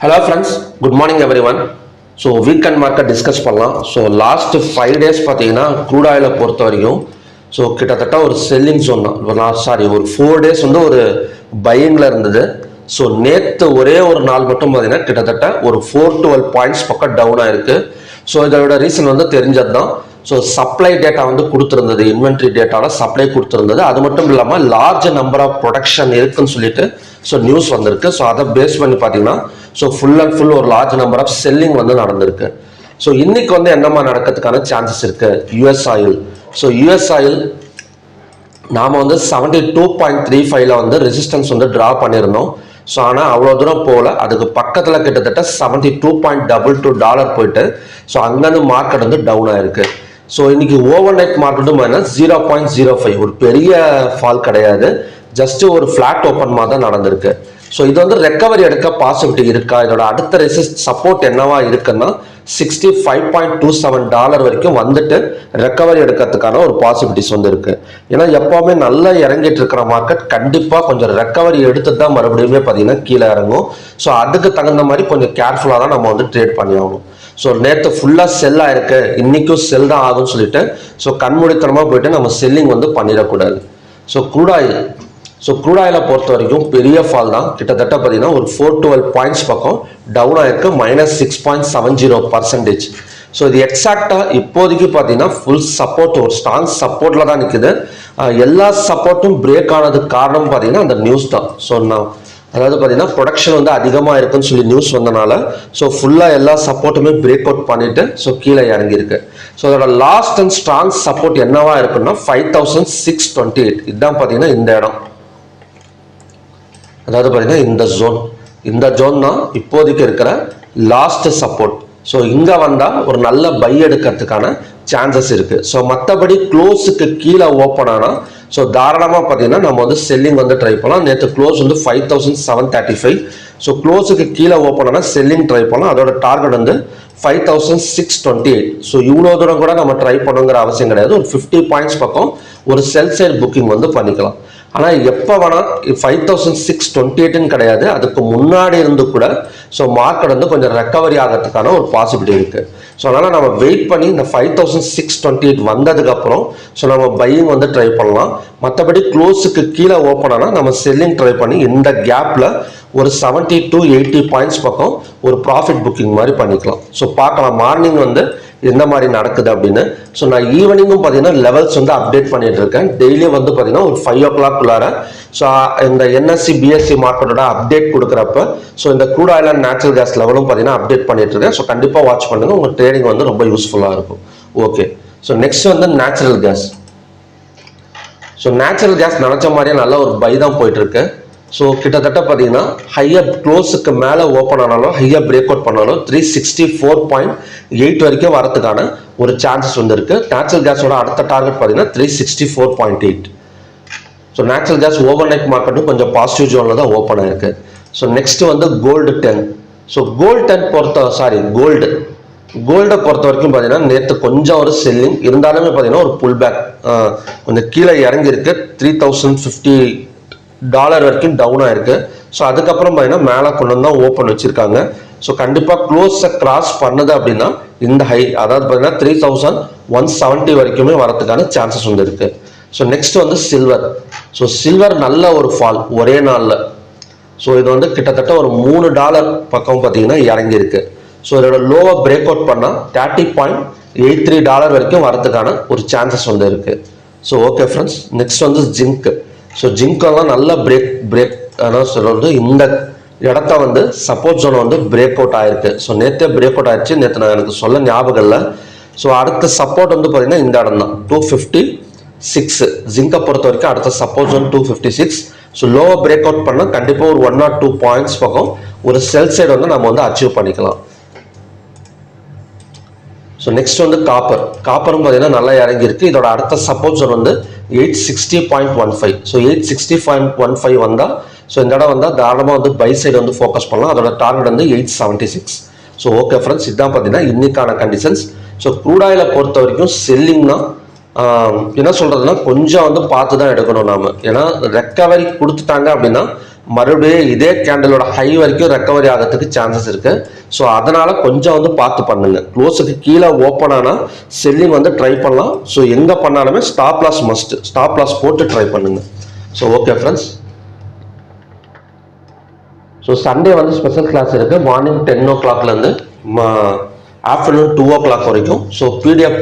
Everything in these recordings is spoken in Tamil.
Hello friends, good morning everyone. So weekend market discuss பண்ணலாம். So last 5 days பார்த்தீங்கன்னா crude oil பொறுத்த வரைக்கும் ஸோ கிட்டத்தட்ட ஒரு செல்லிங் ஜோன் தான் ஒரு 4 டேஸ் வந்து ஒரு பையிங்கில் இருந்தது. ஸோ நேற்று ஒரே ஒரு நாள் மட்டும் பார்த்தீங்கன்னா கிட்டத்தட்ட ஒரு 412 பாயிண்ட்ஸ் பக்கம் டவுன் ஆயிருக்கு. ஸோ இதோட ரீசன் வந்து தெரிஞ்சது தான். ஸோ சப்ளை டேட்டா வந்து கொடுத்துருந்தது, இன்வென்ட்ரி டேட்டாவில் சப்ளை கொடுத்துருந்தது. அது மட்டும் இல்லாமல் லார்ஜ் நம்பர் ஆஃப் ப்ரொடக்ஷன் இருக்குன்னு சொல்லிட்டு ஸோ நியூஸ் வந்திருக்கு. ஸோ அதை பேஸ் பண்ணி பார்த்தீங்கன்னா ஸோ ஃபுல் அண்ட் ஃபுல் ஒரு லார்ஜ் நம்பர் ஆஃப் செல்லிங் வந்து நடந்திருக்கு. ஸோ இன்னைக்கு வந்து என்னமா நடக்கிறதுக்கான சான்சஸ் இருக்கு? US oil. So US oil நாம வந்து 72.35 வந்து ரெசிஸ்டன்ஸ் வந்து டிரா பண்ணியிருந்தோம். ஸோ ஆனால் அவ்வளோ தூரம் போகல. அதுக்கு பக்கத்தில் கிட்டத்தட்ட $72.22 போயிட்டு ஸோ அங்கேருந்து மார்க்கெட் வந்து டவுன் ஆயிருக்கு. ஸோ இன்னைக்கு ஓவர் நைட் மார்க்கெட்டும் மைனஸ் 0.05, ஒரு பெரிய ஃபால் கிடையாது, ஜஸ்ட் ஒரு ஃபிளாட் ஓப்பன் மாதிரி தான் நடந்திருக்கு. ஸோ இது வந்து ரெக்கவரி எடுக்க பாசிபிலிட்டி இருக்கா? இதோட அடுத்த ரெசிஸ்ட் சப்போர்ட் என்னவா இருக்குன்னா $65.27 வரைக்கும் வந்துட்டு ரெக்கவரி எடுக்கிறதுக்கான ஒரு பாசிபிலிட்டிஸ் வந்து இருக்கு. ஏன்னா எப்பவுமே நல்லா இறங்கிட்டு இருக்கிற மார்க்கெட் கண்டிப்பா கொஞ்சம் ரெக்கவரி எடுத்து தான் மறுபடியுமே பார்த்தீங்கன்னா கீழே இறங்கும். ஸோ அதுக்கு தகுந்த மாதிரி கொஞ்சம் கேர்ஃபுல்லாக தான் நம்ம வந்து ட்ரேட் பண்ணி ஆகணும். ஸோ நேற்று ஃபுல்லாக செல் ஆயிருக்கு, இன்னைக்கும் செல் தான் ஆகும்னு சொல்லிட்டு ஸோ கண்மூடித்தனமாக போயிட்டு நம்ம செல்லிங் வந்து பண்ணிடக்கூடாது. ஸோ க்ரூட் ஆயிலை பொறுத்த வரைக்கும் பெரிய ஃபால் தான். கிட்டத்தட்ட பார்த்தீங்கன்னா ஒரு 412 பாயிண்ட்ஸ் பக்கம் டவுன் ஆயிருக்கு, -6.70%. ஸோ இது எக்ஸாக்டாக இப்போதைக்கு பார்த்தீங்கன்னா ஃபுல் சப்போர்ட், ஒரு ஸ்ட்ராங் சப்போர்ட்டில் தான் நிற்குது. எல்லா சப்போர்ட்டும் பிரேக் ஆனதுக்கு காரணம் பார்த்தீங்கன்னா அந்த நியூஸ் தான். ஸோ அதாவது பார்த்தீங்கன்னா ப்ரொடக்ஷன் வந்து அதிகமாக இருக்குன்னு சொல்லி நியூஸ் வந்தனால ஸோ ஃபுல்லாக எல்லா சப்போர்ட்டுமே பிரேக் அவுட் பண்ணிட்டு ஸோ கீழே இறங்கியிருக்கு. ஸோ அதோட லாஸ்ட் அண்ட் ஸ்ட்ராங் சப்போர்ட் என்னவா இருக்குன்னா 5628. இதுதான் பார்த்தீங்கன்னா இந்த இடம், அதாவது பார்த்தீங்கன்னா இந்த ஜோன் தான் இப்போதைக்கு இருக்கிற லாஸ்ட் சப்போர்ட். ஸோ இங்கே வந்தால் ஒரு நல்ல பை எடுக்கிறதுக்கான சான்சஸ் இருக்கு. ஸோ மற்றபடி க்ளோஸுக்கு கீழே ஓப்பன் ஆனால் ஸோ தாராளமாக பார்த்தீங்கன்னா நம்ம வந்து செல்லிங் வந்து ட்ரை பண்ணலாம். நேற்று க்ளோஸ் வந்து 5735. ஸோ க்ளோஸுக்கு கீழே ஓப்பன் ஆனால் செல்லிங் ட்ரை பண்ணலாம். அதோட டார்கெட் வந்து 5628. ஸோ இவ்வளோ தூரம் கூட நம்ம ட்ரை பண்ணுங்கிற அவசியம் கிடையாது. ஒரு 50 பாயிண்ட்ஸ் பக்கம் ஒரு செல் சைட் புக்கிங் வந்து பண்ணிக்கலாம். ஆனால் எப்போ வேணால் 5628 கிடையாது, அதுக்கு முன்னாடி இருந்து கூட ஸோ மார்க்கெட் வந்து கொஞ்சம் ரெக்கவரி ஆகிறதுக்கான ஒரு பாசிபிலிட்டி இருக்குது. ஸோ அதனால் நம்ம வெயிட் பண்ணி இந்த 5628 வந்ததுக்கப்புறம் ஸோ நம்ம பையிங் வந்து ட்ரை பண்ணலாம். மற்றபடி க்ளோஸுக்கு கீழே ஓப்பன் ஆனால் நம்ம செல்லிங் ட்ரை பண்ணி இந்த கேப்பில் ஒரு 70 to 80 பாயிண்ட்ஸ் பக்கம் ஒரு ப்ராஃபிட் புக்கிங் மாதிரி பண்ணிக்கலாம். ஸோ பார்க்கலாம் மார்னிங் வந்து எந்த மாதிரி நடக்குது அப்படின்னு. ஸோ நான் ஈவினிங்கும் பார்த்தீங்கன்னா லெவல்ஸ் வந்து அப்டேட் பண்ணிட்டு இருக்கேன். டெய்லியும் வந்து பார்த்தீங்கன்னா ஒரு 5 o'clock ஸோ இந்த என்எஸ்சி பிஎஸ்சி மார்க்கெட்டோட அப்டேட் கொடுக்குறப்ப ஸோ இந்த crude oil and natural gas லெவலும் பார்த்தீங்கன்னா அப்டேட் பண்ணிட்டு இருக்கேன். ஸோ கண்டிப்பாக வாட்ச் பண்ணுங்க, உங்கள் ட்ரேடிங் வந்து ரொம்ப யூஸ்ஃபுல்லாக இருக்கும். ஓகே, ஸோ நெக்ஸ்ட் வந்து natural gas. So natural case நினச்ச மாதிரியே நல்ல ஒரு பை தான் போயிட்டு இருக்கு. ஸோ கிட்டத்தட்ட பார்த்தீங்கன்னா ஹையர் க்ளோஸுக்கு மேலே ஓப்பன் ஆனாலும் ஹையர் பிரேக் அவுட் பண்ணாலும் 364.8 வரைக்கும் வரதுக்கான ஒரு சான்சஸ் வந்து இருக்கு. நேச்சுரல் கேஸோட அடுத்த டார்கெட் பார்த்தீங்கன்னா 364.8. So natural gas overnight மார்க்கெட்டும் கொஞ்சம் பாசிட்டிவ் ஜோனில் தான் ஓப்பன் ஆயிருக்கு. ஸோ நெக்ஸ்ட் வந்து கோல்டு 10. ஸோ கோல்டை பொறுத்த வரைக்கும் பார்த்தீங்கன்னா நேற்று கொஞ்சம் ஒரு செல்லிங் இருந்தாலுமே பார்த்தீங்கன்னா ஒரு புல் பேக் கொஞ்சம் கீழே இறங்கியிருக்கு. $3050 வரைக்கும் டவுன் ஆயிருக்கு. ஸோ அதுக்கப்புறம் பார்த்தீங்கன்னா மேலே கொண்டு தான் ஓப்பன் வச்சிருக்காங்க. ஸோ கண்டிப்பாக க்ளோஸை கிராஸ் பண்ணுது அப்படின்னா இந்த ஹை, அதாவது பார்த்தீங்கன்னா 3170 வரைக்குமே வரதுக்கான சான்சஸ் வந்து இருக்கு. ஸோ நெக்ஸ்ட் வந்து சில்வர். ஸோ சில்வர் நல்ல ஒரு ஃபால் ஒரே நாளில். ஸோ இது வந்து கிட்டத்தட்ட ஒரு $3 பக்கம் பார்த்தீங்கன்னா இறங்கியிருக்கு. ஸோ இதோட லோவை பிரேக் அவுட் பண்ணால் $30.83 வரைக்கும் வரதுக்கான ஒரு சான்சஸ் வந்து இருக்கு. ஸோ ஓகே ஃப்ரெண்ட்ஸ், நெக்ஸ்ட் வந்து ஜிங்க். ஸோ ஜிங்க்கெல்லாம் நல்ல பிரேக் சொல்றது இந்த இடத்த வந்து சப்போர்ட் ஜோன் வந்து பிரேக் அவுட் ஆயிருக்கு. ஸோ நேற்றே பிரேக் அவுட் ஆயிடுச்சு, நேற்று நான் எனக்கு சொல்ல ஞாபகம் இல்லை. ஸோ அடுத்த சப்போர்ட் வந்து பார்த்தீங்கன்னா இந்த இடம் தான் 256. ஜிங்கை பொறுத்த வரைக்கும் அடுத்த சப்போர்ட் ஜோன் 256. ஸோ லோவை பிரேக் அவுட் பண்ணால் கண்டிப்பாக ஒரு 1 or 2 பாயிண்ட்ஸ் பக்கம் ஒரு செல் சைடு வந்து நம்ம வந்து அச்சீவ் பண்ணிக்கலாம். ஸோ நெக்ஸ்ட் வந்து காப்பரும் பார்த்தீங்கன்னா நல்லா இறங்கியிருக்கு. இதோட அடுத்த சப்போர்ட் ஜோன் வந்து 860.15. ஸோ 860.15 வந்தால் ஸோ இந்த இடம் வந்தால் தாராளமாக வந்து பை சைடு வந்து ஃபோக்கஸ் பண்ணலாம். அதோட டார்கெட் வந்து 876. ஸோ ஓகே ஃப்ரெண்ட்ஸ், இதுதான் பார்த்தீங்கன்னா இன்னைக்கான கண்டிஷன்ஸ். ஸோ க்ரூட் ஆயிலை பொறுத்த வரைக்கும் செல்லிங்னா என்ன சொல்றதுன்னா கொஞ்சம் வந்து பார்த்து தான் எடுக்கணும் நாம. ஏன்னா ரெக்கவரி கொடுத்துட்டாங்க அப்படின்னா மறுபடியும் இதே கேண்டலோட ஹை வரைக்கும் ரெக்கவரி ஆகிறதுக்கு சான்சஸ் இருக்குது. ஸோ அதனால் கொஞ்சம் வந்து பார்த்து பண்ணுங்க. க்ளோஸுக்கு கீழே ஓப்பன் ஆனால் செல்லிங் வந்து ட்ரை பண்ணலாம். ஸோ எங்கே பண்ணாலுமே stop loss must, stop loss போட்டு ட்ரை பண்ணுங்க. So okay friends, so Sunday வந்து ஸ்பெஷல் கிளாஸ் இருக்குது. மார்னிங் 10 o'clockலேருந்து ஆஃப்டர்நூன் 2 o'clock வரைக்கும். ஸோ பிடிஎஃப்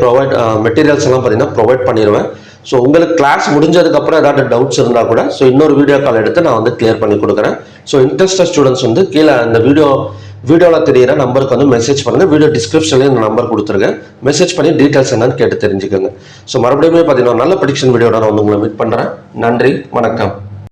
மெட்டீரியல்ஸ் எல்லாம் பார்த்தீங்கன்னா ப்ரொவைட் பண்ணிடுவேன். ஸோ உங்களுக்கு கிளாஸ் முடிஞ்சதுக்கப்புறம் ஏதாவது டவுட்ஸ் இருந்தால் கூட ஸோ இன்னொரு வீடியோ கால் எடுத்து நான் வந்து கிளியர் பண்ணி கொடுக்குறேன். ஸோ இன்ட்ரெஸ்டட் ஸ்டூடெண்ட்ஸ் வந்து கீழே அந்த வீடியோவில் தெரியிற நம்பருக்கு வந்து மெசேஜ் பண்ணுங்கள். வீடியோ டிஸ்கிரிப்ஷன்லேயும் இந்த நம்பர் கொடுத்துருக்கேன். மெசேஜ் பண்ணி டீட்டெயில்ஸ் என்னன்னு கேட்டு தெரிஞ்சுக்கோங்க. ஸோ மறுபடியும் பார்த்தீங்கன்னா நல்ல ப்ரெடிக்ஷன் வீடியோட நான் வந்து உங்களை மீட் பண்ணுறேன். நன்றி, வணக்கம்.